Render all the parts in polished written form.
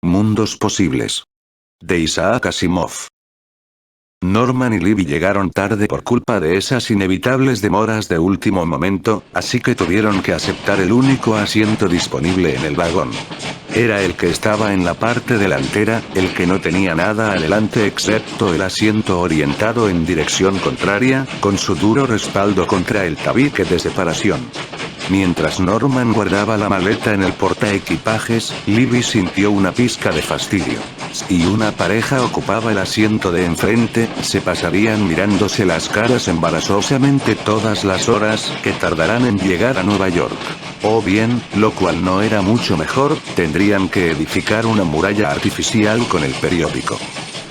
Mundos posibles. De Isaac Asimov. Norman y Libby llegaron tarde por culpa de esas inevitables demoras de último momento, así que tuvieron que aceptar el único asiento disponible en el vagón. Era el que estaba en la parte delantera, el que no tenía nada adelante excepto el asiento orientado en dirección contraria, con su duro respaldo contra el tabique de separación. Mientras Norman guardaba la maleta en el portaequipajes, Libby sintió una pizca de fastidio. Si una pareja ocupaba el asiento de enfrente, se pasarían mirándose las caras embarazosamente todas las horas que tardarán en llegar a Nueva York. O bien, lo cual no era mucho mejor, tendrían que edificar una muralla artificial con el periódico.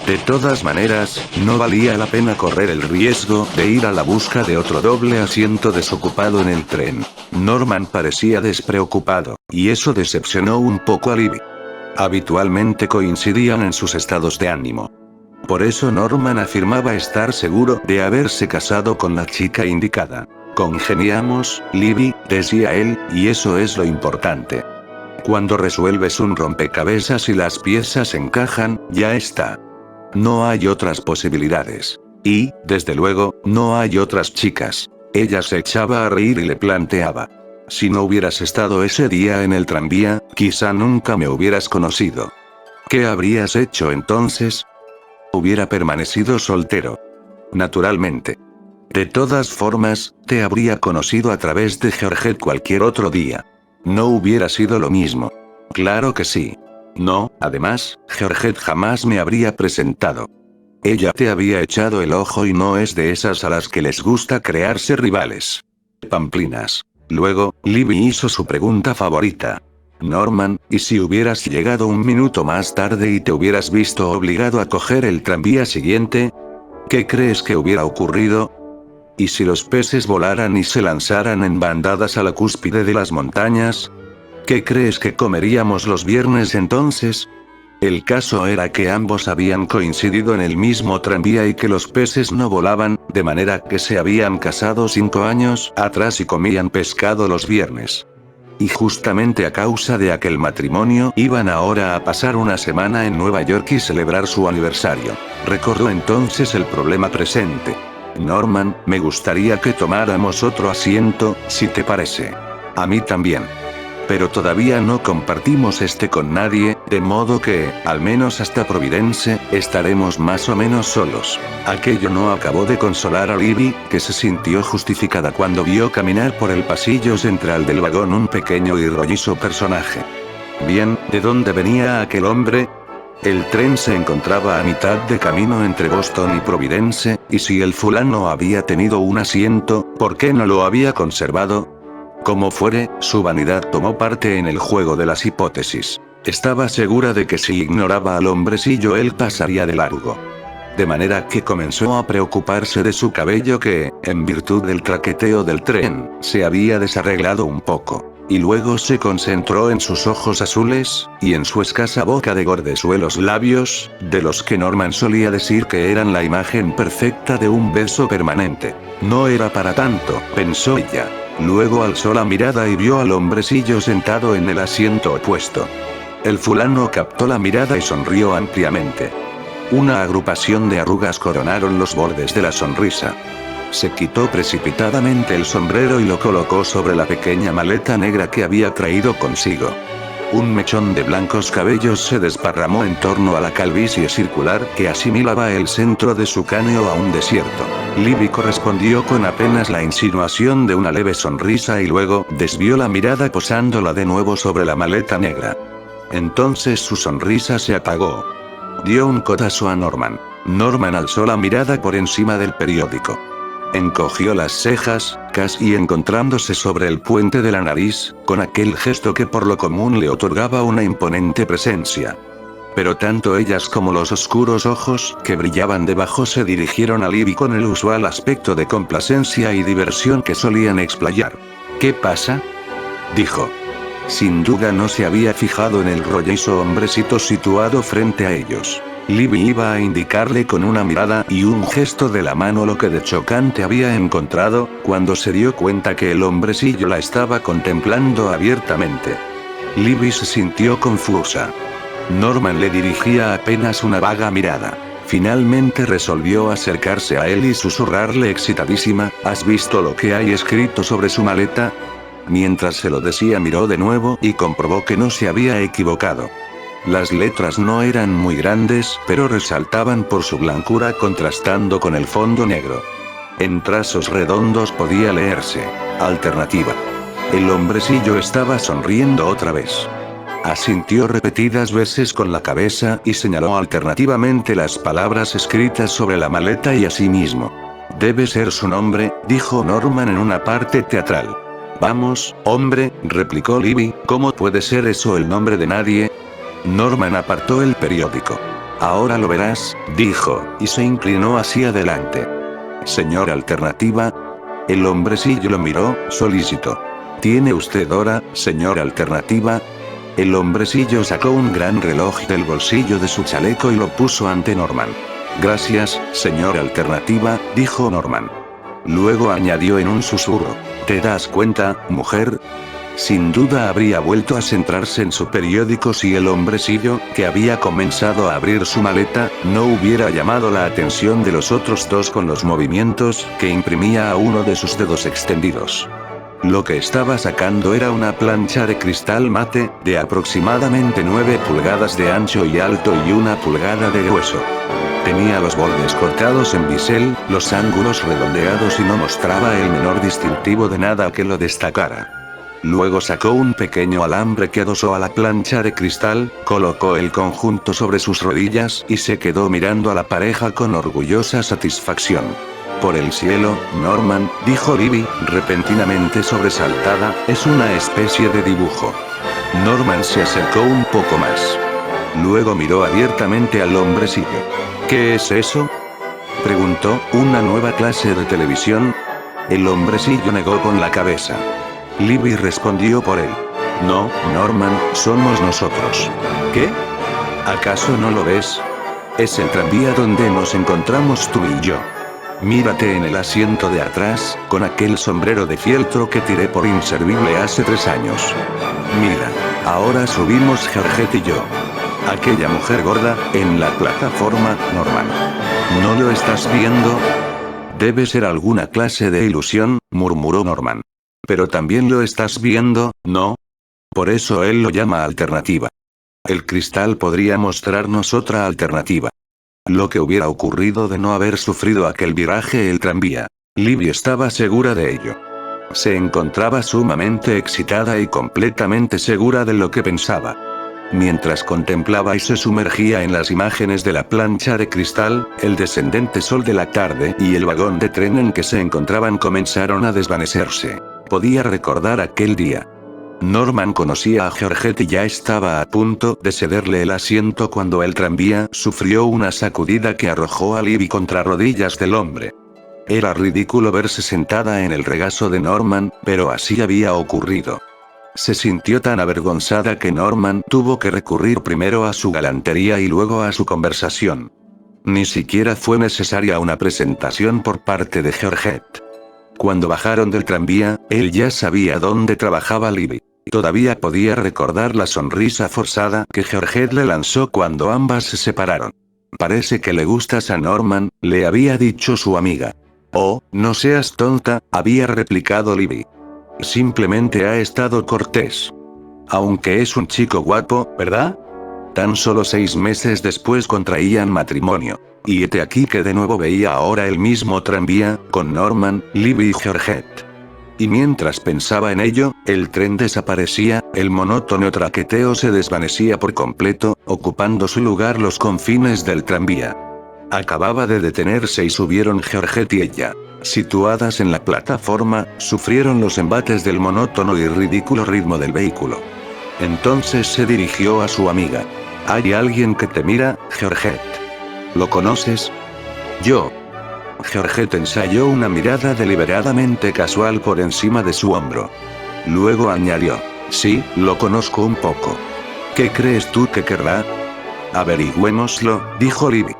De todas maneras, no valía la pena correr el riesgo de ir a la busca de otro doble asiento desocupado en el tren. Norman parecía despreocupado, y eso decepcionó un poco a Libby. Habitualmente coincidían en sus estados de ánimo. Por eso Norman afirmaba estar seguro de haberse casado con la chica indicada. Congeniamos, Libby, decía él, y eso es lo importante. Cuando resuelves un rompecabezas y las piezas encajan, ya está. No hay otras posibilidades. Y, desde luego, no hay otras chicas. Ella se echaba a reír y le planteaba. Si no hubieras estado ese día en el tranvía, quizá nunca me hubieras conocido. ¿Qué habrías hecho entonces? Hubiera permanecido soltero. Naturalmente. De todas formas, te habría conocido a través de Georgette cualquier otro día. No hubiera sido lo mismo. Claro que sí. No, además, Georgette jamás me habría presentado. Ella te había echado el ojo y no es de esas a las que les gusta crearse rivales. Pamplinas. Luego, Libby hizo su pregunta favorita. Norman, ¿y si hubieras llegado un minuto más tarde y te hubieras visto obligado a coger el tranvía siguiente? ¿Qué crees que hubiera ocurrido? ¿Y si los peces volaran y se lanzaran en bandadas a la cúspide de las montañas? ¿Qué crees que comeríamos los viernes entonces? El caso era que ambos habían coincidido en el mismo tranvía y que los peces no volaban, de manera que se habían casado 5 años atrás y comían pescado los viernes. Y justamente a causa de aquel matrimonio iban ahora a pasar una semana en Nueva York y celebrar su aniversario. Recordó entonces el problema presente. Norman, me gustaría que tomáramos otro asiento, si te parece. A mí también. Pero todavía no compartimos este con nadie, de modo que, al menos hasta Providence, estaremos más o menos solos. Aquello no acabó de consolar a Libby, que se sintió justificada cuando vio caminar por el pasillo central del vagón un pequeño y rollizo personaje. Bien, ¿de dónde venía aquel hombre? El tren se encontraba a mitad de camino entre Boston y Providence, y si el fulano había tenido un asiento, ¿por qué no lo había conservado? Como fuere, su vanidad tomó parte en el juego de las hipótesis. Estaba segura de que si ignoraba al hombrecillo él pasaría de largo. De manera que comenzó a preocuparse de su cabello que, en virtud del traqueteo del tren, se había desarreglado un poco. Y luego se concentró en sus ojos azules, y en su escasa boca de gordezuelos labios, de los que Norman solía decir que eran la imagen perfecta de un beso permanente. No era para tanto, pensó ella. Luego alzó la mirada y vio al hombrecillo sentado en el asiento opuesto. El fulano captó la mirada y sonrió ampliamente. Una agrupación de arrugas coronaron los bordes de la sonrisa. Se quitó precipitadamente el sombrero y lo colocó sobre la pequeña maleta negra que había traído consigo. Un mechón de blancos cabellos se desparramó en torno a la calvicie circular que asimilaba el centro de su cráneo a un desierto. Libby correspondió con apenas la insinuación de una leve sonrisa y luego desvió la mirada posándola de nuevo sobre la maleta negra. Entonces su sonrisa se apagó. Dio un codazo a Norman. Norman alzó la mirada por encima del periódico. Encogió las cejas, casi encontrándose sobre el puente de la nariz, con aquel gesto que por lo común le otorgaba una imponente presencia. Pero tanto ellas como los oscuros ojos que brillaban debajo se dirigieron a Libby con el usual aspecto de complacencia y diversión que solían explayar. ¿Qué pasa?, dijo. Sin duda no se había fijado en el rollizo hombrecito situado frente a ellos. Libby iba a indicarle con una mirada y un gesto de la mano lo que de chocante había encontrado, cuando se dio cuenta que el hombrecillo la estaba contemplando abiertamente. Libby se sintió confusa. Norman le dirigía apenas una vaga mirada. Finalmente resolvió acercarse a él y susurrarle excitadísima, ¿has visto lo que hay escrito sobre su maleta? Mientras se lo decía miró de nuevo y comprobó que no se había equivocado. Las letras no eran muy grandes, pero resaltaban por su blancura contrastando con el fondo negro. En trazos redondos podía leerse: alternativa. El hombrecillo estaba sonriendo otra vez. Asintió repetidas veces con la cabeza y señaló alternativamente las palabras escritas sobre la maleta y asimismo. Debe ser su nombre, dijo Norman en una parte teatral. Vamos, hombre, replicó Libby, ¿cómo puede ser eso el nombre de nadie? Norman apartó el periódico. Ahora lo verás, dijo, y se inclinó hacia adelante. Señor Alternativa. El hombrecillo lo miró, solícito. ¿Tiene usted hora, señor Alternativa? El hombrecillo sacó un gran reloj del bolsillo de su chaleco y lo puso ante Norman. Gracias, señor Alternativa, dijo Norman. Luego añadió en un susurro. ¿Te das cuenta, mujer? Sin duda habría vuelto a centrarse en su periódico si el hombrecillo, que había comenzado a abrir su maleta, no hubiera llamado la atención de los otros dos con los movimientos que imprimía a uno de sus dedos extendidos. Lo que estaba sacando era una plancha de cristal mate, de aproximadamente 9 pulgadas de ancho y alto y 1 pulgada de grueso. Tenía los bordes cortados en bisel, los ángulos redondeados y no mostraba el menor distintivo de nada que lo destacara. Luego sacó un pequeño alambre que adosó a la plancha de cristal, colocó el conjunto sobre sus rodillas y se quedó mirando a la pareja con orgullosa satisfacción. Por el cielo, Norman, dijo Libby, repentinamente sobresaltada, es una especie de dibujo. Norman se acercó un poco más. Luego miró abiertamente al hombrecillo. ¿Qué es eso?, preguntó. ¿Una nueva clase de televisión? El hombrecillo negó con la cabeza. Libby respondió por él. No, Norman, somos nosotros. ¿Qué? ¿Acaso no lo ves? Es el tranvía donde nos encontramos tú y yo. Mírate en el asiento de atrás, con aquel sombrero de fieltro que tiré por inservible hace 3 años. Mira, ahora subimos Georgette y yo. Aquella mujer gorda, en la plataforma, Norman. ¿No lo estás viendo? Debe ser alguna clase de ilusión, murmuró Norman. Pero también lo estás viendo, ¿no? Por eso él lo llama alternativa. El cristal podría mostrarnos otra alternativa. Lo que hubiera ocurrido de no haber sufrido aquel viraje el tranvía. Libby estaba segura de ello. Se encontraba sumamente excitada y completamente segura de lo que pensaba. Mientras contemplaba y se sumergía en las imágenes de la plancha de cristal, el descendente sol de la tarde y el vagón de tren en que se encontraban comenzaron a desvanecerse. Podía recordar aquel día. Norman conocía a Georgette y ya estaba a punto de cederle el asiento cuando el tranvía sufrió una sacudida que arrojó a Libby contra rodillas del hombre. Era ridículo verse sentada en el regazo de Norman, pero así había ocurrido. Se sintió tan avergonzada que Norman tuvo que recurrir primero a su galantería y luego a su conversación. Ni siquiera fue necesaria una presentación por parte de Georgette. Cuando bajaron del tranvía, él ya sabía dónde trabajaba Libby. Todavía podía recordar la sonrisa forzada que Georgette le lanzó cuando ambas se separaron. Parece que le gustas a Norman, le había dicho su amiga. Oh, no seas tonta, había replicado Libby. Simplemente ha estado cortés. Aunque es un chico guapo, ¿verdad? Tan solo 6 meses después contraían matrimonio. Y hete aquí que de nuevo veía ahora el mismo tranvía, con Norman, Libby y Georgette. Y mientras pensaba en ello, el tren desaparecía, el monótono traqueteo se desvanecía por completo, ocupando su lugar los confines del tranvía. Acababa de detenerse y subieron Georgette y ella. Situadas en la plataforma, sufrieron los embates del monótono y ridículo ritmo del vehículo. Entonces se dirigió a su amiga. ¿Hay alguien que te mira, Georgette? ¿Lo conoces? Yo. Georgette ensayó una mirada deliberadamente casual por encima de su hombro. Luego añadió. Sí, lo conozco un poco. ¿Qué crees tú que querrá? Averigüémoslo, dijo Libby.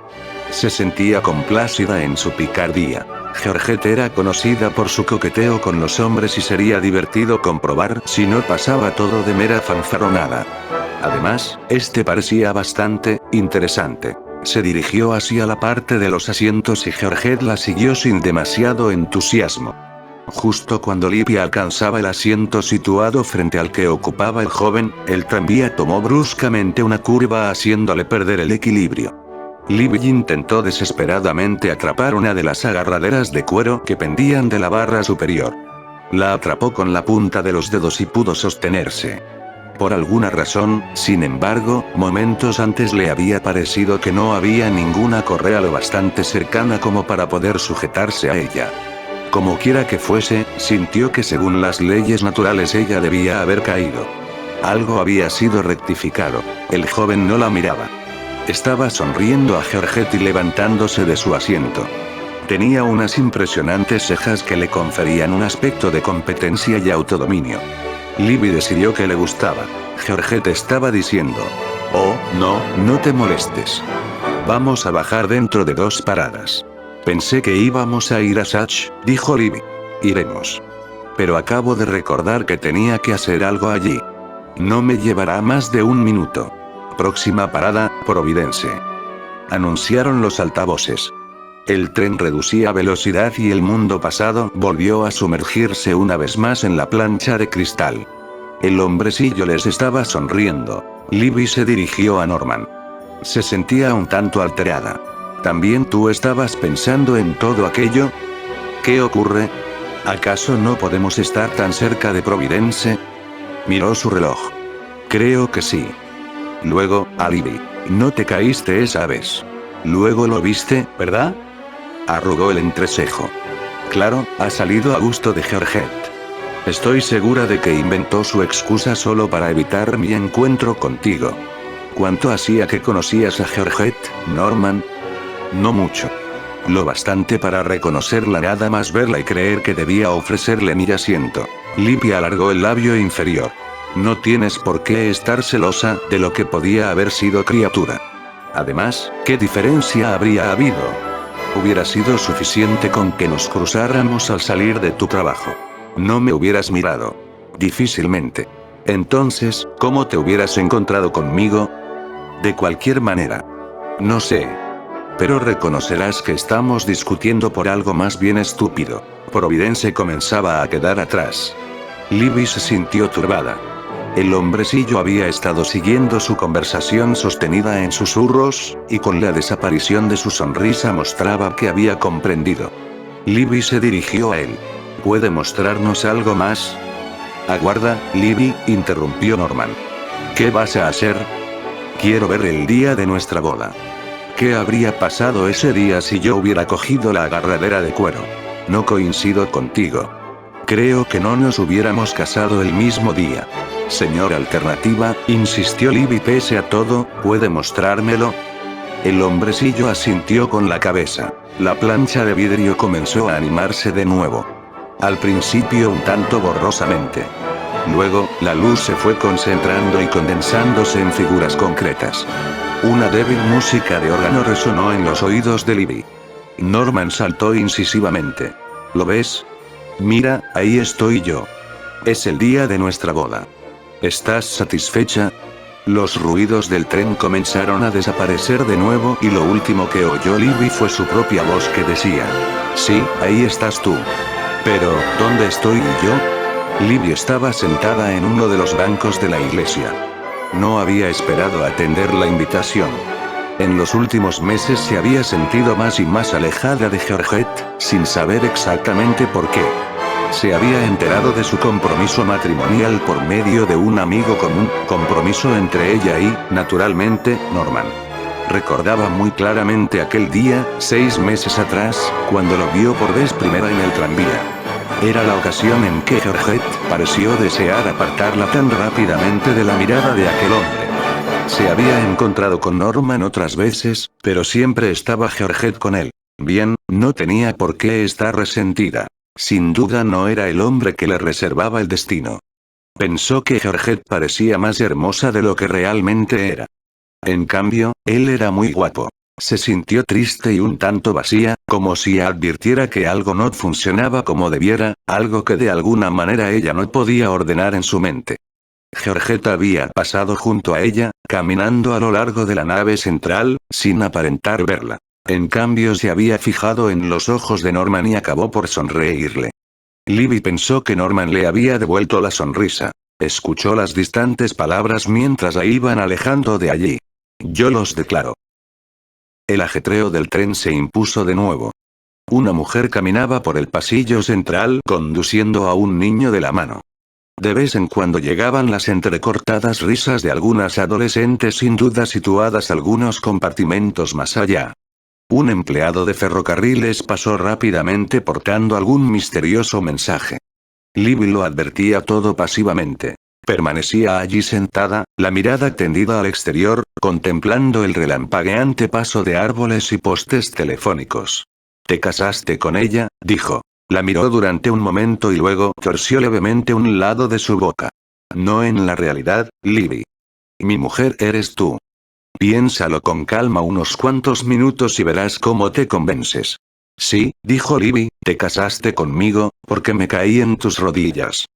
Se sentía complacida en su picardía. Georgette era conocida por su coqueteo con los hombres y sería divertido comprobar si no pasaba todo de mera fanfarronada. Además, este parecía bastante interesante. Se dirigió hacia la parte de los asientos y Georgette la siguió sin demasiado entusiasmo. Justo cuando Libby alcanzaba el asiento situado frente al que ocupaba el joven, el tranvía tomó bruscamente una curva haciéndole perder el equilibrio. Libby intentó desesperadamente atrapar una de las agarraderas de cuero que pendían de la barra superior. La atrapó con la punta de los dedos y pudo sostenerse. Por alguna razón, sin embargo, momentos antes le había parecido que no había ninguna correa lo bastante cercana como para poder sujetarse a ella. Como quiera que fuese, sintió que según las leyes naturales ella debía haber caído. Algo había sido rectificado. El joven no la miraba. Estaba sonriendo a Georgette y levantándose de su asiento. Tenía unas impresionantes cejas que le conferían un aspecto de competencia y autodominio. Libby decidió que le gustaba. Georgette estaba diciendo: «Oh, no te molestes. Vamos a bajar dentro de 2 paradas». «Pensé que íbamos a ir a Satch», dijo Libby. «Iremos. Pero acabo de recordar que tenía que hacer algo allí. No me llevará más de 1 minuto. Próxima parada, Providence», anunciaron los altavoces. El tren reducía velocidad y el mundo pasado volvió a sumergirse una vez más en la plancha de cristal. El hombrecillo les estaba sonriendo. Libby se dirigió a Norman. Se sentía un tanto alterada. ¿También tú estabas pensando en todo aquello? ¿Qué ocurre? ¿Acaso no podemos estar tan cerca de Providence? Miró su reloj. Creo que sí. Luego, a Libby. No te caíste esa vez. Luego lo viste, ¿verdad? Arrugó el entrecejo. Claro, ha salido a gusto de Georgette. Estoy segura de que inventó su excusa solo para evitar mi encuentro contigo. ¿Cuánto hacía que conocías a Georgette, Norman? No mucho. Lo bastante para reconocerla, nada más verla y creer que debía ofrecerle mi asiento. Libby alargó el labio inferior. No tienes por qué estar celosa de lo que podía haber sido, criatura. Además, ¿qué diferencia habría habido? Hubiera sido suficiente con que nos cruzáramos al salir de tu trabajo. No me hubieras mirado. Difícilmente. Entonces, ¿cómo te hubieras encontrado conmigo? De cualquier manera. No sé. Pero reconocerás que estamos discutiendo por algo más bien estúpido. Providence comenzaba a quedar atrás. Libby se sintió turbada. El hombrecillo había estado siguiendo su conversación sostenida en susurros, y con la desaparición de su sonrisa mostraba que había comprendido. Libby se dirigió a él. ¿Puede mostrarnos algo más? Aguarda, Libby, interrumpió Norman. ¿Qué vas a hacer? Quiero ver el día de nuestra boda. ¿Qué habría pasado ese día si yo hubiera cogido la agarradera de cuero? No coincido contigo. Creo que no nos hubiéramos casado el mismo día. Señor Alternativa, insistió Libby, pese a todo, ¿puede mostrármelo? El hombrecillo asintió con la cabeza. La plancha de vidrio comenzó a animarse de nuevo. Al principio un tanto borrosamente. Luego, la luz se fue concentrando y condensándose en figuras concretas. Una débil música de órgano resonó en los oídos de Libby. Norman saltó incisivamente. ¿Lo ves? Mira, ahí estoy yo. Es el día de nuestra boda. ¿Estás satisfecha? Los ruidos del tren comenzaron a desaparecer de nuevo y lo último que oyó Libby fue su propia voz que decía: «Sí, ahí estás tú». Pero, ¿dónde estoy yo? Libby estaba sentada en uno de los bancos de la iglesia. No había esperado atender la invitación. En los últimos meses se había sentido más y más alejada de Georgette, sin saber exactamente por qué. Se había enterado de su compromiso matrimonial por medio de un amigo común, compromiso entre ella y, naturalmente, Norman. Recordaba muy claramente aquel día, 6 meses atrás, cuando lo vio por vez primera en el tranvía. Era la ocasión en que Georgette pareció desear apartarla tan rápidamente de la mirada de aquel hombre. Se había encontrado con Norman otras veces, pero siempre estaba Georgette con él. Bien, no tenía por qué estar resentida. Sin duda no era el hombre que le reservaba el destino. Pensó que Georgette parecía más hermosa de lo que realmente era. En cambio, él era muy guapo. Se sintió triste y un tanto vacía, como si advirtiera que algo no funcionaba como debiera, algo que de alguna manera ella no podía ordenar en su mente. Georgette había pasado junto a ella, caminando a lo largo de la nave central, sin aparentar verla. En cambio se había fijado en los ojos de Norman y acabó por sonreírle. Libby pensó que Norman le había devuelto la sonrisa. Escuchó las distantes palabras mientras la iban alejando de allí. Yo los declaro. El ajetreo del tren se impuso de nuevo. Una mujer caminaba por el pasillo central conduciendo a un niño de la mano. De vez en cuando llegaban las entrecortadas risas de algunas adolescentes sin duda situadas algunos compartimentos más allá. Un empleado de ferrocarriles pasó rápidamente portando algún misterioso mensaje. Libby lo advertía todo pasivamente. Permanecía allí sentada, la mirada tendida al exterior, contemplando el relampagueante paso de árboles y postes telefónicos. «¿Te casaste con ella?», dijo. La miró durante un momento y luego torció levemente un lado de su boca. «No en la realidad, Libby. Mi mujer eres tú. Piénsalo con calma unos cuantos minutos y verás cómo te convences». «Sí», dijo Libby, «te casaste conmigo, porque me caí en tus rodillas.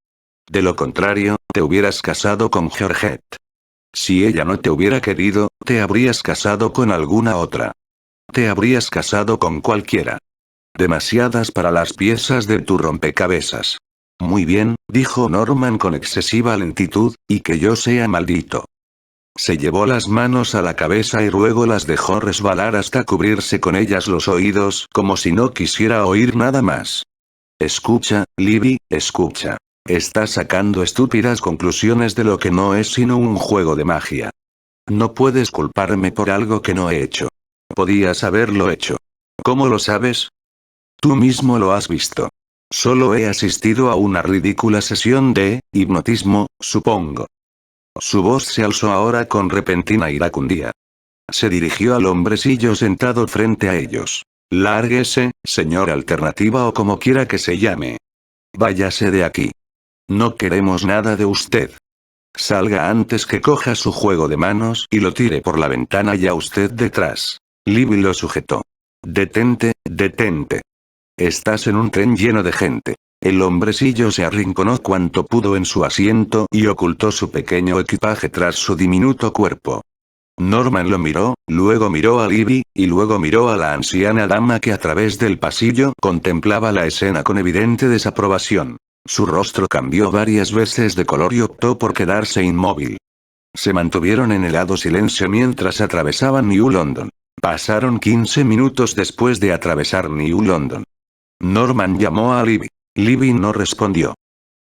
De lo contrario, te hubieras casado con Georgette. Si ella no te hubiera querido, te habrías casado con alguna otra. Te habrías casado con cualquiera. Demasiadas para las piezas de tu rompecabezas». «Muy bien», dijo Norman con excesiva lentitud, «y que yo sea maldito». Se llevó las manos a la cabeza y luego las dejó resbalar hasta cubrirse con ellas los oídos como si no quisiera oír nada más. «Escucha, Libby, escucha. Estás sacando estúpidas conclusiones de lo que no es sino un juego de magia. No puedes culparme por algo que no he hecho. Podías haberlo hecho. ¿Cómo lo sabes? Tú mismo lo has visto. Solo he asistido a una ridícula sesión de hipnotismo, supongo». Su voz se alzó ahora con repentina iracundía. Se dirigió al hombrecillo sentado frente a ellos. «Lárguese, señor Alternativa o como quiera que se llame. Váyase de aquí. No queremos nada de usted. Salga antes que coja su juego de manos y lo tire por la ventana y a usted detrás». Libby lo sujetó. «Detente, detente. Estás en un tren lleno de gente». El hombrecillo se arrinconó cuanto pudo en su asiento y ocultó su pequeño equipaje tras su diminuto cuerpo. Norman lo miró, luego miró a Libby, y luego miró a la anciana dama que a través del pasillo contemplaba la escena con evidente desaprobación. Su rostro cambió varias veces de color y optó por quedarse inmóvil. Se mantuvieron en helado silencio mientras atravesaban New London. Pasaron 15 minutos después de atravesar New London. Norman llamó a Libby. Libby no respondió.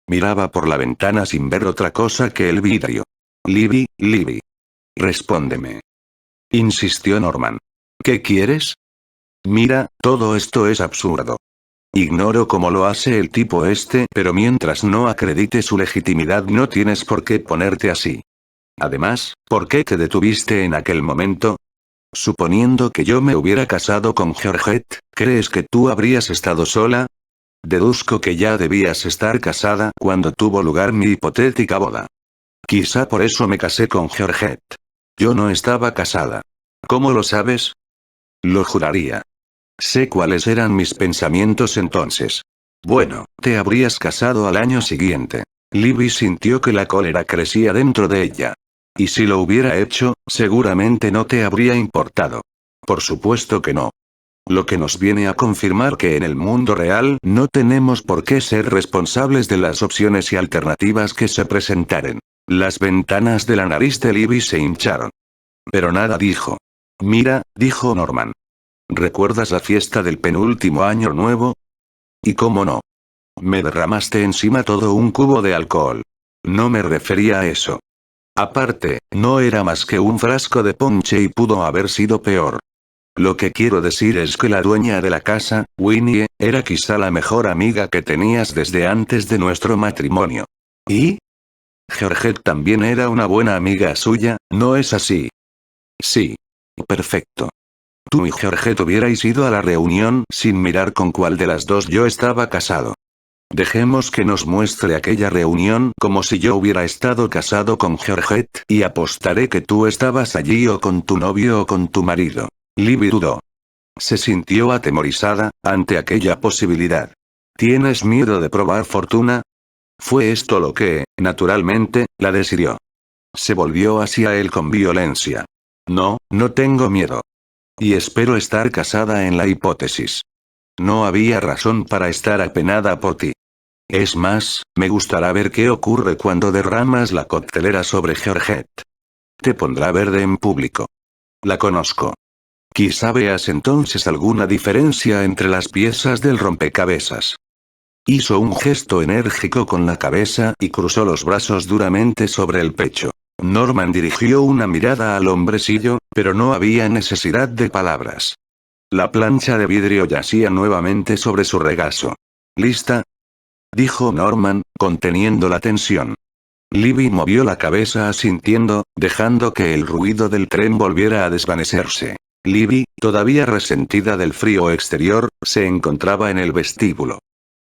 Miraba por la ventana sin ver otra cosa que el vidrio. «Libby, Libby. Respóndeme», insistió Norman. «¿Qué quieres?» «Mira, todo esto es absurdo. Ignoro cómo lo hace el tipo este, pero mientras no acredite su legitimidad no tienes por qué ponerte así. Además, ¿por qué te detuviste en aquel momento? Suponiendo que yo me hubiera casado con Georgette, ¿crees que tú habrías estado sola? Deduzco que ya debías estar casada cuando tuvo lugar mi hipotética boda. Quizá por eso me casé con Georgette. Yo no estaba casada. ¿Cómo lo sabes? Lo juraría. Sé cuáles eran mis pensamientos entonces. Bueno, te habrías casado al año siguiente». Libby sintió que la cólera crecía dentro de ella. «Y si lo hubiera hecho, seguramente no te habría importado». «Por supuesto que no. Lo que nos viene a confirmar que en el mundo real no tenemos por qué ser responsables de las opciones y alternativas que se presentaren». Las ventanas de la nariz de Libby se hincharon. Pero nada dijo. «Mira», dijo Norman. «¿Recuerdas la fiesta del penúltimo año nuevo? ¿Y cómo no? Me derramaste encima todo un cubo de alcohol. No me refería a eso. Aparte, no era más que un frasco de ponche y pudo haber sido peor. Lo que quiero decir es que la dueña de la casa, Winnie, era quizá la mejor amiga que tenías desde antes de nuestro matrimonio. ¿Y? Georgette también era una buena amiga suya, ¿no es así?» «Sí. Perfecto. Tú y Georgette hubierais ido a la reunión sin mirar con cuál de las dos yo estaba casado. Dejemos que nos muestre aquella reunión como si yo hubiera estado casado con Georgette y apostaré que tú estabas allí o con tu novio o con tu marido». Libby dudó. Se sintió atemorizada ante aquella posibilidad. «¿Tienes miedo de probar fortuna?» Fue esto lo que, naturalmente, la deshirió. Se volvió hacia él con violencia. No, no tengo miedo. Y espero estar casada en la hipótesis. No había razón para estar apenada por ti. Es más, me gustará ver qué ocurre cuando derramas la coctelera sobre Georgette. Te pondrá verde en público. La conozco. Quizá veas entonces alguna diferencia entre las piezas del rompecabezas. Hizo un gesto enérgico con la cabeza y cruzó los brazos duramente sobre el pecho. Norman dirigió una mirada al hombrecillo, pero no había necesidad de palabras. La plancha de vidrio yacía nuevamente sobre su regazo. ¿Lista?, dijo Norman, conteniendo la tensión. Libby movió la cabeza asintiendo, dejando que el ruido del tren volviera a desvanecerse. Libby, todavía resentida del frío exterior, se encontraba en el vestíbulo.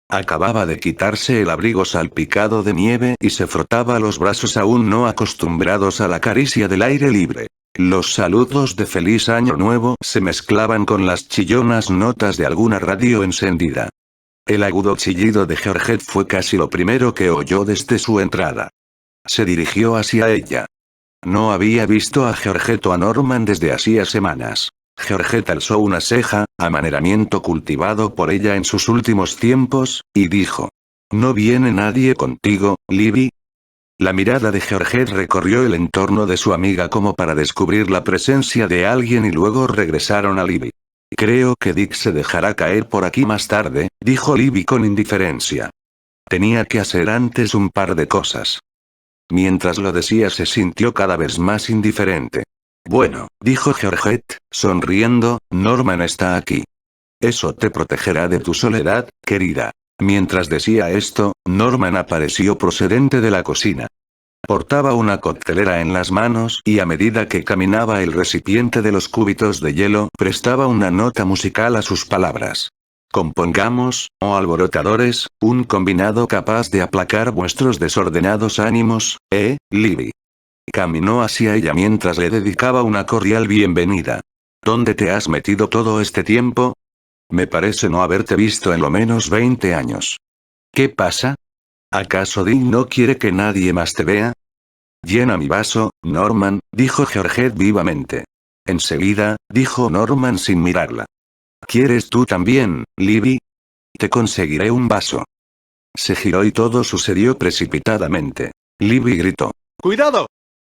Acababa de quitarse el abrigo salpicado de nieve y se frotaba los brazos aún no acostumbrados a la caricia del aire libre. Los saludos de feliz año nuevo se mezclaban con las chillonas notas de alguna radio encendida. El agudo chillido de Georgette fue casi lo primero que oyó desde su entrada. Se dirigió hacia ella. No había visto a Georgette o a Norman desde hacía semanas. Georgette alzó una ceja, amaneramiento cultivado por ella en sus últimos tiempos, y dijo: ¿No viene nadie contigo, Libby? La mirada de Georgette recorrió el entorno de su amiga como para descubrir la presencia de alguien y luego regresaron a Libby. Creo que Dick se dejará caer por aquí más tarde, dijo Libby con indiferencia. Tenía que hacer antes un par de cosas. Mientras lo decía se sintió cada vez más indiferente. Bueno, dijo Georgette, sonriendo, Norman está aquí. Eso te protegerá de tu soledad, querida. Mientras decía esto, Norman apareció procedente de la cocina. Portaba una coctelera en las manos y a medida que caminaba el recipiente de los cúbitos de hielo prestaba una nota musical a sus palabras. Compongamos, oh alborotadores, un combinado capaz de aplacar vuestros desordenados ánimos, Libby. Caminó hacia ella mientras le dedicaba una cordial bienvenida. ¿Dónde te has metido todo este tiempo? Me parece no haberte visto en lo menos 20 años. ¿Qué pasa? ¿Acaso Dick no quiere que nadie más te vea? Llena mi vaso, Norman, dijo Georgette vivamente. Enseguida, dijo Norman sin mirarla. ¿Quieres tú también, Libby? Te conseguiré un vaso. Se giró y todo sucedió precipitadamente. Libby gritó: ¡Cuidado!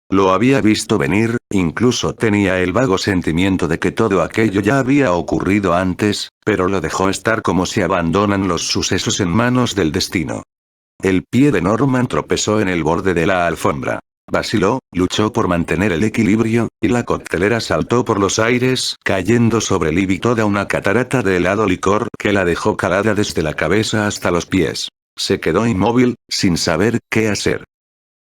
Lo había visto venir, incluso tenía el vago sentimiento de que todo aquello ya había ocurrido antes, pero lo dejó estar como si abandonan los sucesos en manos del destino. El pie de Norman tropezó en el borde de la alfombra. Vaciló, luchó por mantener el equilibrio, y la coctelera saltó por los aires, cayendo sobre Libby toda una catarata de helado licor que la dejó calada desde la cabeza hasta los pies. Se quedó inmóvil, sin saber qué hacer.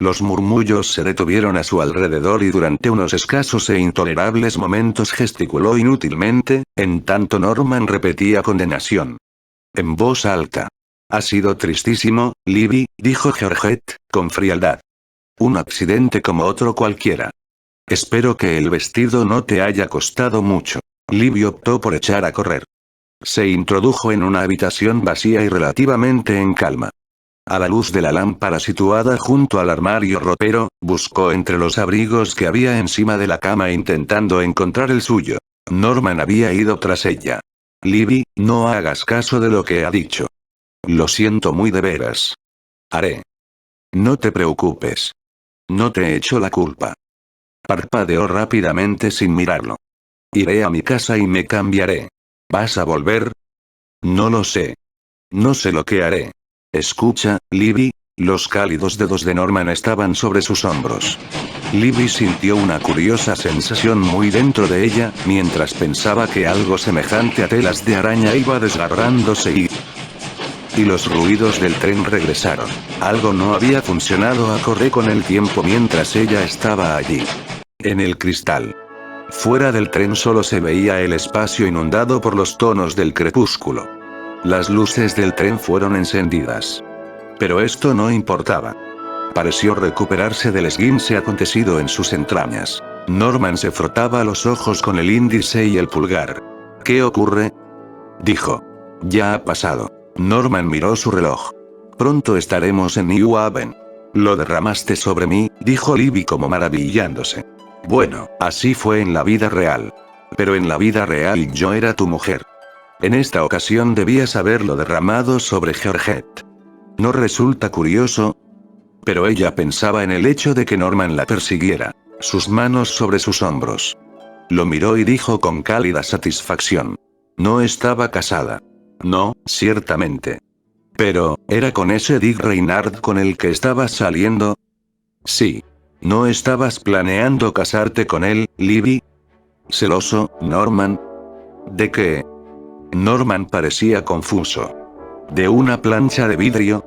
Los murmullos se detuvieron a su alrededor y durante unos escasos e intolerables momentos gesticuló inútilmente, en tanto Norman repetía condenación. En voz alta. Ha sido tristísimo, Libby, dijo Georgette, con frialdad. Un accidente como otro cualquiera. Espero que el vestido no te haya costado mucho. Libby optó por echar a correr. Se introdujo en una habitación vacía y relativamente en calma. A la luz de la lámpara situada junto al armario ropero, buscó entre los abrigos que había encima de la cama intentando encontrar el suyo. Norman había ido tras ella. Libby, no hagas caso de lo que ha dicho. Lo siento muy de veras. Haré. No te preocupes. No te echo la culpa. Parpadeó rápidamente sin mirarlo. Iré a mi casa y me cambiaré. ¿Vas a volver? No lo sé. No sé lo que haré. Escucha, Libby, los cálidos dedos de Norman estaban sobre sus hombros. Libby sintió una curiosa sensación muy dentro de ella, mientras pensaba que algo semejante a telas de araña iba desgarrándose y los ruidos del tren regresaron. Algo no había funcionado acorde con el tiempo mientras ella estaba allí. En el cristal. Fuera del tren solo se veía el espacio inundado por los tonos del crepúsculo. Las luces del tren fueron encendidas. Pero esto no importaba. Pareció recuperarse del esguince acontecido en sus entrañas. Norman se frotaba los ojos con el índice y el pulgar. ¿Qué ocurre? Dijo. Ya ha pasado. Norman miró su reloj. Pronto estaremos en New Haven. Lo derramaste sobre mí, dijo Libby como maravillándose. Bueno, así fue en la vida real. Pero en la vida real yo era tu mujer. En esta ocasión debías haberlo derramado sobre Georgette. ¿No resulta curioso? Pero ella pensaba en el hecho de que Norman la persiguiera, sus manos sobre sus hombros. Lo miró y dijo con cálida satisfacción. No estaba casada. No, ciertamente. Pero, ¿era con ese Dick Reynard con el que estabas saliendo? Sí. ¿No estabas planeando casarte con él, Libby? ¿Celoso, Norman? ¿De qué? Norman parecía confuso. ¿De una plancha de vidrio?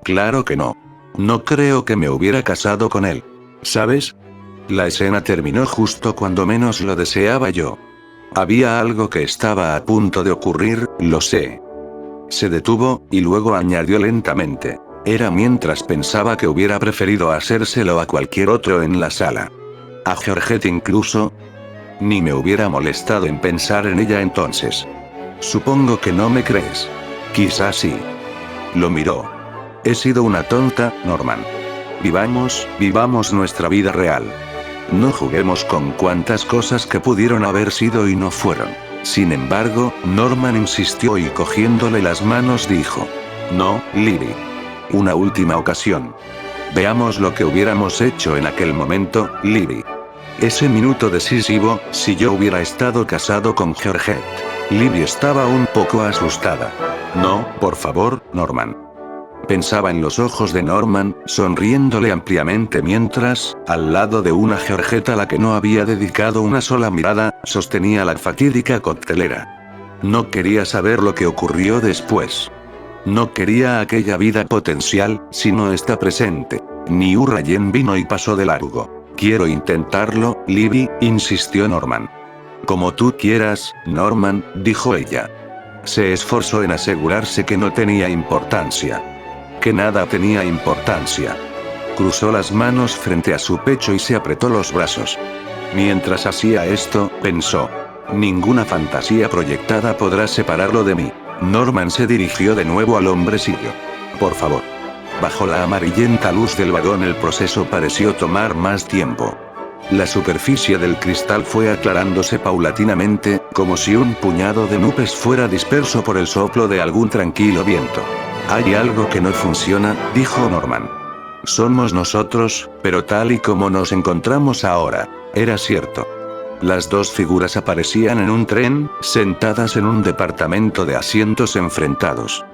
Claro que no. No creo que me hubiera casado con él. ¿Sabes? La escena terminó justo cuando menos lo deseaba yo. Había algo que estaba a punto de ocurrir, lo sé. Se detuvo, y luego añadió lentamente. Era mientras pensaba que hubiera preferido hacérselo a cualquier otro en la sala. A Georgette incluso. Ni me hubiera molestado en pensar en ella entonces. Supongo que no me crees. Quizás sí. Lo miró. He sido una tonta, Norman. Vivamos nuestra vida real. No juguemos con cuantas cosas que pudieron haber sido y no fueron. Sin embargo, Norman insistió y cogiéndole las manos dijo. No, Libby. Una última ocasión. Veamos lo que hubiéramos hecho en aquel momento, Libby. Ese minuto decisivo, si yo hubiera estado casado con Georgette. Libby estaba un poco asustada. No, por favor, Norman. Pensaba en los ojos de Norman, sonriéndole ampliamente mientras, al lado de una Georgette a la que no había dedicado una sola mirada, sostenía la fatídica coctelera. No quería saber lo que ocurrió después. No quería aquella vida potencial, sino esta presente. New Rayen vino y pasó de largo. Quiero intentarlo, Libby, insistió Norman. Como tú quieras, Norman, dijo ella. Se esforzó en asegurarse que no tenía importancia. Que nada tenía importancia. Cruzó las manos frente a su pecho y se apretó los brazos. Mientras hacía esto, pensó. Ninguna fantasía proyectada podrá separarlo de mí. Norman se dirigió de nuevo al hombrecillo. Por favor. Bajo la amarillenta luz del vagón el proceso pareció tomar más tiempo. La superficie del cristal fue aclarándose paulatinamente, como si un puñado de nubes fuera disperso por el soplo de algún tranquilo viento. Hay algo que no funciona, dijo Norman. Somos nosotros, pero tal y como nos encontramos ahora. Era cierto. Las dos figuras aparecían en un tren, sentadas en un departamento de asientos enfrentados.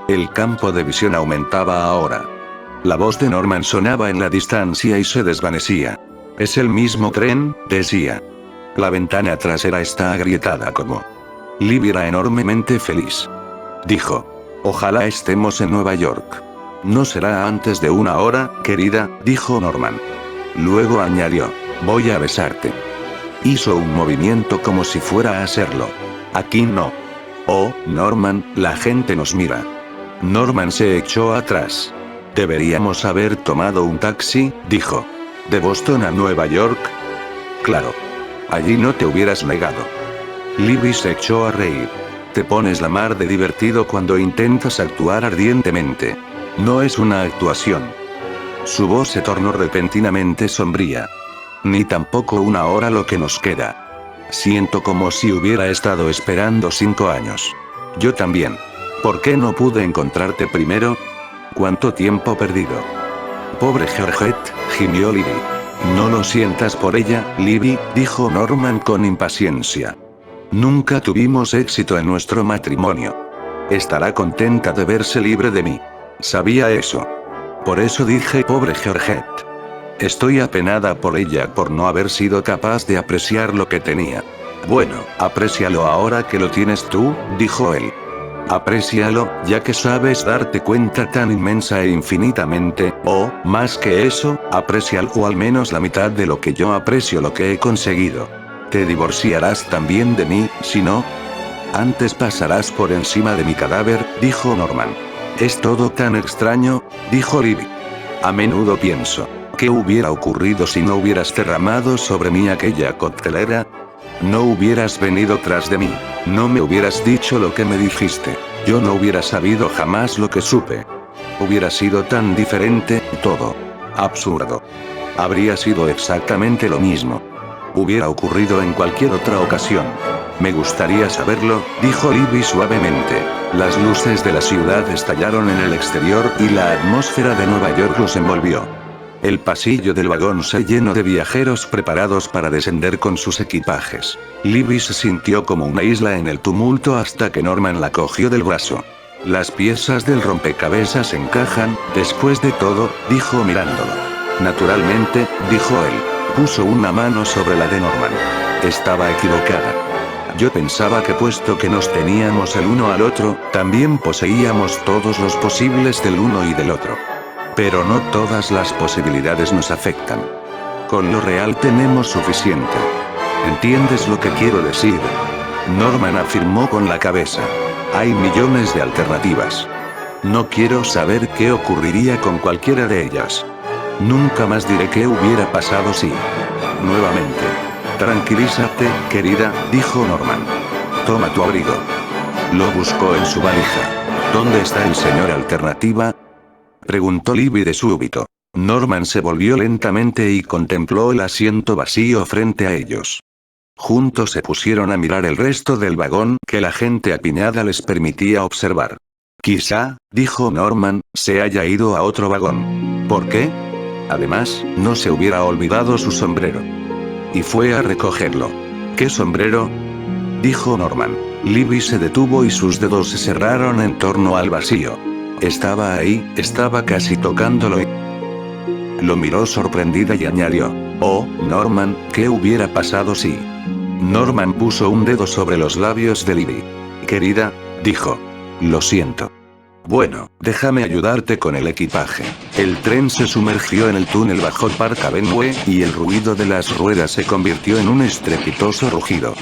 El campo de visión aumentaba ahora. La voz de Norman sonaba en la distancia y se desvanecía. Es el mismo tren, decía. La ventana trasera está agrietada como. Libby era enormemente feliz. Dijo. Ojalá estemos en Nueva York. No será antes de 1 hora, querida, dijo Norman. Luego añadió. Voy a besarte. Hizo un movimiento como si fuera a hacerlo. Aquí no. Oh, Norman, la gente nos mira. Norman se echó atrás. Deberíamos haber tomado un taxi, dijo. ¿De Boston a Nueva York? Claro. Allí no te hubieras negado. Libby se echó a reír. Te pones la mar de divertido cuando intentas actuar ardientemente. No es una actuación. Su voz se tornó repentinamente sombría. Ni tampoco 1 hora lo que nos queda. Siento como si hubiera estado esperando 5 años. Yo también. ¿Por qué no pude encontrarte primero? ¿Cuánto tiempo perdido? Pobre Georgette, gimió Libby. No lo sientas por ella, Libby, dijo Norman con impaciencia. Nunca tuvimos éxito en nuestro matrimonio. Estará contenta de verse libre de mí. Sabía eso. Por eso dije pobre Georgette. Estoy apenada por ella por no haber sido capaz de apreciar lo que tenía. Bueno, aprécialo ahora que lo tienes tú, dijo él. Aprécialo, ya que sabes darte cuenta tan inmensa e infinitamente, o, más que eso, aprécialo al menos la mitad de lo que yo aprecio lo que he conseguido. Te divorciarás también de mí, si no. Antes pasarás por encima de mi cadáver, dijo Norman. Es todo tan extraño, dijo Libby. A menudo pienso, ¿qué hubiera ocurrido si no hubieras derramado sobre mí aquella coctelera? No hubieras venido tras de mí, no me hubieras dicho lo que me dijiste, yo no hubiera sabido jamás lo que supe. Hubiera sido tan diferente, todo. Absurdo. Habría sido exactamente lo mismo. Hubiera ocurrido en cualquier otra ocasión. Me gustaría saberlo, dijo Libby suavemente. Las luces de la ciudad estallaron en el exterior y la atmósfera de Nueva York los envolvió. El pasillo del vagón se llenó de viajeros preparados para descender con sus equipajes. Libby se sintió como una isla en el tumulto hasta que Norman la cogió del brazo. Las piezas del rompecabezas encajan, después de todo, dijo mirándolo. Naturalmente, dijo él. Puso una mano sobre la de Norman. Estaba equivocada. Yo pensaba que puesto que nos teníamos el uno al otro, también poseíamos todos los posibles del uno y del otro. Pero no todas las posibilidades nos afectan. Con lo real tenemos suficiente. ¿Entiendes lo que quiero decir? Norman afirmó con la cabeza. Hay millones de alternativas. No quiero saber qué ocurriría con cualquiera de ellas. Nunca más diré qué hubiera pasado si. Nuevamente. Tranquilízate, querida, dijo Norman. Toma tu abrigo. Lo buscó en su valija. ¿Dónde está el señor Alternativa? Preguntó Libby de súbito. Norman se volvió lentamente y contempló el asiento vacío frente a ellos. Juntos se pusieron a mirar el resto del vagón que la gente apiñada les permitía observar. Quizá, dijo Norman, se haya ido a otro vagón. ¿Por qué? Además, no se hubiera olvidado su sombrero. Y fue a recogerlo. ¿Qué sombrero? Dijo Norman. Libby se detuvo y sus dedos se cerraron en torno al vacío. Estaba ahí, estaba casi tocándolo. Lo miró sorprendida y añadió. Oh, Norman, ¿qué hubiera pasado si? Norman puso un dedo sobre los labios de Libby. Querida, dijo. Lo siento. Bueno, déjame ayudarte con el equipaje. El tren se sumergió en el túnel bajo Park Avenue, y el ruido de las ruedas se convirtió en un estrepitoso rugido.